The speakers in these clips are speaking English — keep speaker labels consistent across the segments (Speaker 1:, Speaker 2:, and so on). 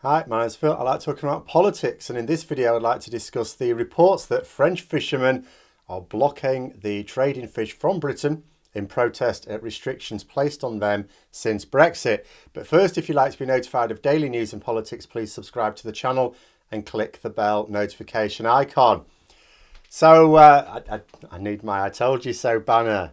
Speaker 1: Hi, my name's Phil. I like talking about politics, and in this video I'd like to discuss the reports that French fishermen are blocking the trade in fish from Britain in protest at restrictions placed on them since Brexit. But first, if you'd like to be notified of daily news and politics, please subscribe to the channel and click the bell notification icon. So I need my I told you so banner.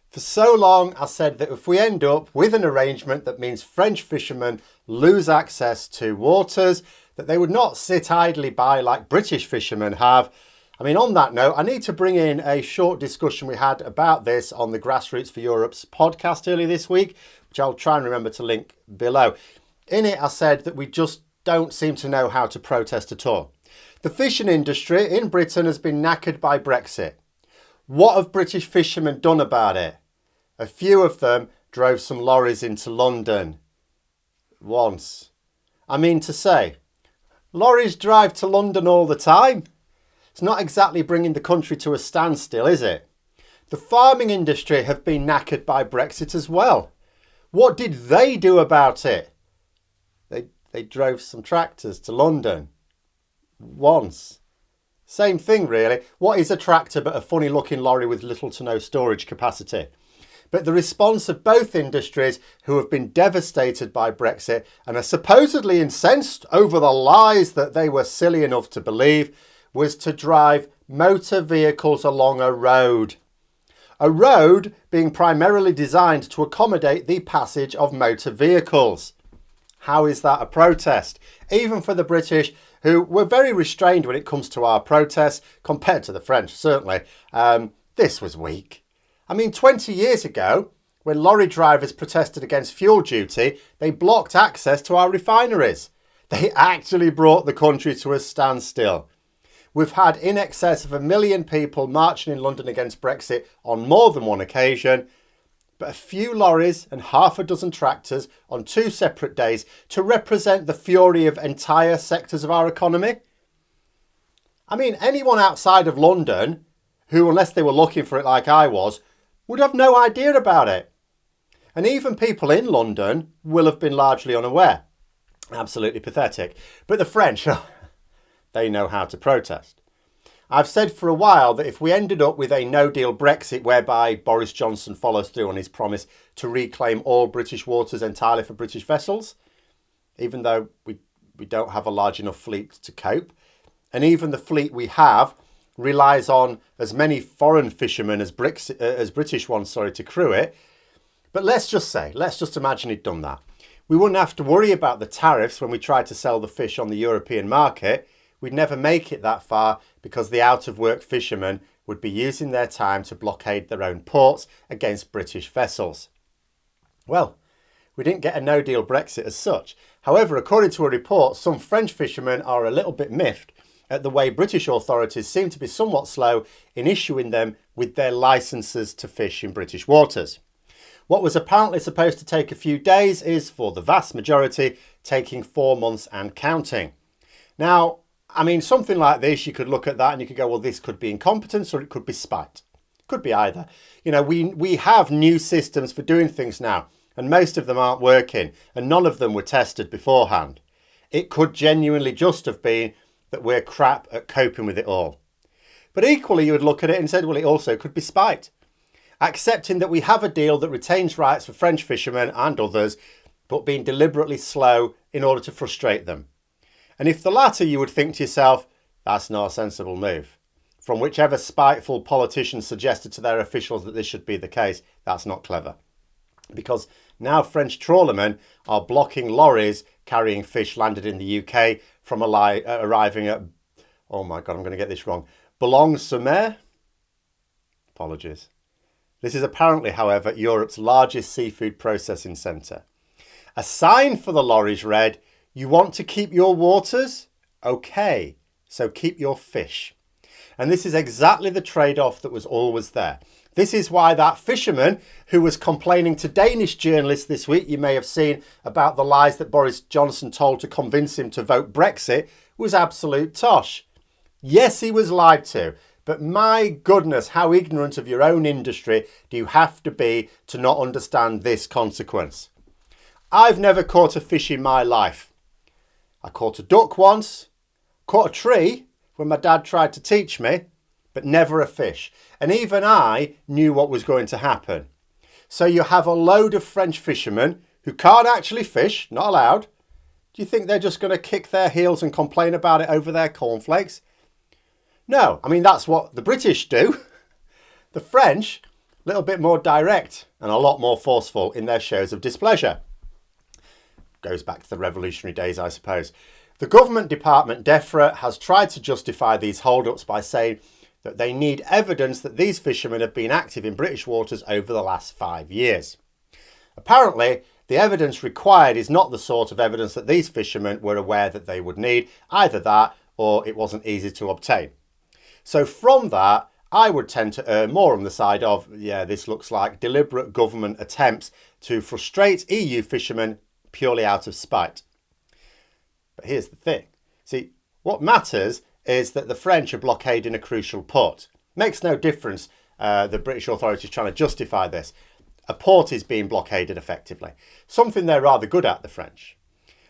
Speaker 1: For so long, I said that if we end up with an arrangement that means French fishermen lose access to waters, that they would not sit idly by like British fishermen have. I mean, on that note, I need to bring in a short discussion we had about this on the Grassroots for Europe's podcast earlier this week, which I'll try and remember to link below. In it, I said that we just don't seem to know how to protest at all. The fishing industry in Britain has been knackered by Brexit. What have British fishermen done about it? A few of them drove some lorries into London. Once. I mean to say, lorries drive to London all the time. It's not exactly bringing the country to a standstill, is it? The farming industry have been knackered by Brexit as well. What did they do about it? They drove some tractors to London. Once. Same thing really. What is a tractor but a funny looking lorry with little to no storage capacity? But the response of both industries who have been devastated by Brexit and are supposedly incensed over the lies that they were silly enough to believe was to drive motor vehicles along a road. A road being primarily designed to accommodate the passage of motor vehicles. How is that a protest? Even for the British, who were very restrained when it comes to our protests, compared to the French, certainly, this was weak. I mean, 20 years ago, when lorry drivers protested against fuel duty, they blocked access to our refineries. They actually brought the country to a standstill. We've had in excess of 1 million people marching in London against Brexit on more than one occasion, but a few lorries and half a dozen tractors on 2 separate days to represent the fury of entire sectors of our economy. I mean, anyone outside of London who, unless they were looking for it like I was, would have no idea about it. And even people in London will have been largely unaware. Absolutely pathetic. But the French, they know how to protest. I've said for a while that if we ended up with a no-deal Brexit whereby Boris Johnson follows through on his promise to reclaim all British waters entirely for British vessels, even though we don't have a large enough fleet to cope, and even the fleet we have relies on as many foreign fishermen as British ones, to crew it. But let's just imagine he'd done that. We wouldn't have to worry about the tariffs when we tried to sell the fish on the European market. We'd never make it that far because the out-of-work fishermen would be using their time to blockade their own ports against British vessels. Well, we didn't get a no-deal Brexit as such. However, according to a report, some French fishermen are a little bit miffed at the way British authorities seem to be somewhat slow in issuing them with their licences to fish in British waters. What was apparently supposed to take a few days is, for the vast majority, taking 4 months and counting. Now, I mean, something like this, you could look at that and you could go, well, this could be incompetence or it could be spite. Could be either. You know, we have new systems for doing things now, and most of them aren't working, and none of them were tested beforehand. It could genuinely just have been that we're crap at coping with it all. But equally, you would look at it and say, well, it also could be spite. Accepting that we have a deal that retains rights for French fishermen and others, but being deliberately slow in order to frustrate them. And if the latter, you would think to yourself, that's not a sensible move. From whichever spiteful politician suggested to their officials that this should be the case, that's not clever. Because now French trawlermen are blocking lorries carrying fish landed in the UK from arriving at, oh my God, I'm going to get this wrong, Boulogne-sur-Mer? Apologies. This is apparently, however, Europe's largest seafood processing centre. A sign for the lorries read, "You want to keep your waters? Okay, so keep your fish." And this is exactly the trade-off that was always there. This is why that fisherman who was complaining to Danish journalists this week, you may have seen, about the lies that Boris Johnson told to convince him to vote Brexit, was absolute tosh. Yes, he was lied to, but my goodness, how ignorant of your own industry do you have to be to not understand this consequence? I've never caught a fish in my life. I caught a duck once, caught a tree when my dad tried to teach me, but never a fish. And even I knew what was going to happen. So you have a load of French fishermen who can't actually fish, not allowed. Do you think they're just going to kick their heels and complain about it over their cornflakes? No, I mean, that's what the British do. The French, a little bit more direct and a lot more forceful in their shows of displeasure. Goes back to the revolutionary days, I suppose. The government department, DEFRA, has tried to justify these hold-ups by saying that they need evidence that these fishermen have been active in British waters over the last 5 years. Apparently, the evidence required is not the sort of evidence that these fishermen were aware that they would need, either that or it wasn't easy to obtain. So from that, I would tend to err more on the side of, yeah, this looks like deliberate government attempts to frustrate EU fishermen purely out of spite. But here's the thing. See, what matters is that the French are blockading a crucial port. Makes no difference the British authorities trying to justify this. A port is being blockaded effectively. Something they're rather good at, the French.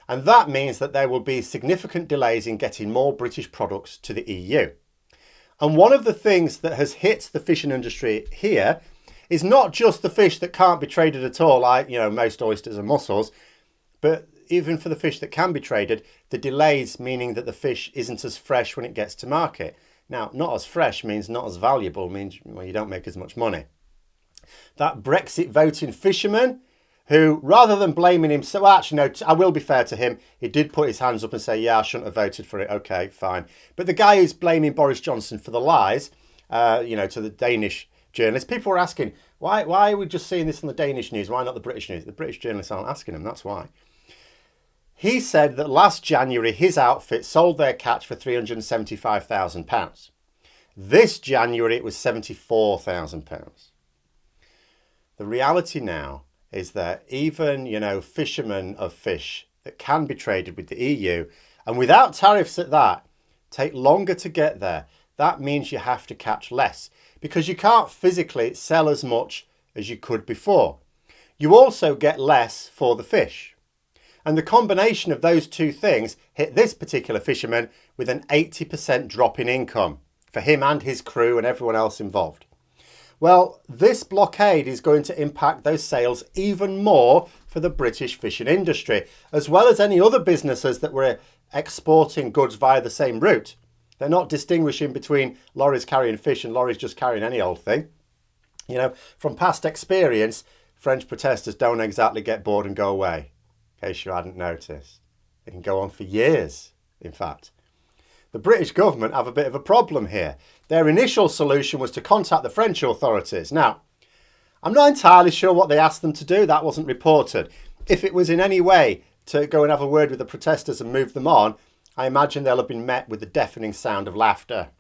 Speaker 1: And that means that there will be significant delays in getting more British products to the EU. And one of the things that has hit the fishing industry here is not just the fish that can't be traded at all, like, most oysters and mussels, but even for the fish that can be traded, the delays meaning that the fish isn't as fresh when it gets to market. Now, not as fresh means not as valuable, means, well, you don't make as much money. That Brexit voting fisherman who, rather than blaming him, so actually, no, I will be fair to him, he did put his hands up and say, yeah, I shouldn't have voted for it. Okay, fine. But the guy who's blaming Boris Johnson for the lies, to the Danish journalists, people were asking, why are we just seeing this on the Danish news? Why not the British news? The British journalists aren't asking him, that's why. He said that last January, his outfit sold their catch for £375,000. This January, it was £74,000. The reality now is that even, fishermen of fish that can be traded with the EU, and without tariffs at that, take longer to get there. That means you have to catch less because you can't physically sell as much as you could before. You also get less for the fish. And the combination of those two things hit this particular fisherman with an 80% drop in income for him and his crew and everyone else involved. Well, this blockade is going to impact those sales even more for the British fishing industry, as well as any other businesses that were exporting goods via the same route. They're not distinguishing between lorries carrying fish and lorries just carrying any old thing. From past experience, French protesters don't exactly get bored and go away, in case you hadn't noticed. It can go on for years, in fact. The British government have a bit of a problem here. Their initial solution was to contact the French authorities. Now, I'm not entirely sure what they asked them to do. That wasn't reported. If it was in any way to go and have a word with the protesters and move them on, I imagine they'll have been met with the deafening sound of laughter.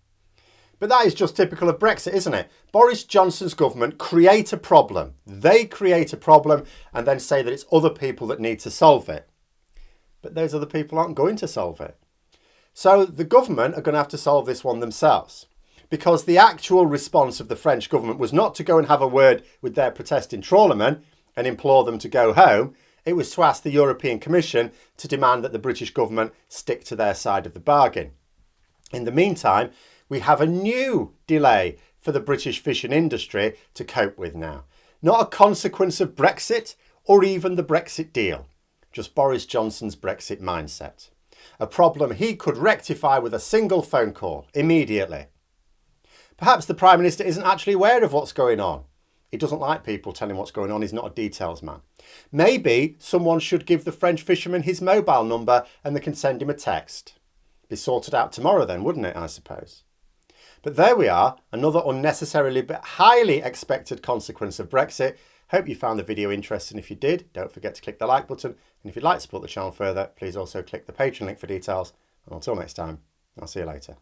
Speaker 1: But that is just typical of Brexit, isn't it? Boris Johnson's government create a problem. They create a problem and then say that it's other people that need to solve it. But those other people aren't going to solve it. So the government are going to have to solve this one themselves, because the actual response of the French government was not to go and have a word with their protesting trawlermen and implore them to go home. It was to ask the European Commission to demand that the British government stick to their side of the bargain. In the meantime, we have a new delay for the British fishing industry to cope with now. Not a consequence of Brexit or even the Brexit deal, just Boris Johnson's Brexit mindset. A problem he could rectify with a single phone call immediately. Perhaps the Prime Minister isn't actually aware of what's going on. He doesn't like people telling what's going on. He's not a details man. Maybe someone should give the French fisherman his mobile number and they can send him a text. Be sorted out tomorrow then, wouldn't it, I suppose? But there we are, another unnecessarily but highly expected consequence of Brexit. Hope you found the video interesting. If you did, don't forget to click the like button. And if you'd like to support the channel further, please also click the Patreon link for details. And until next time, I'll see you later.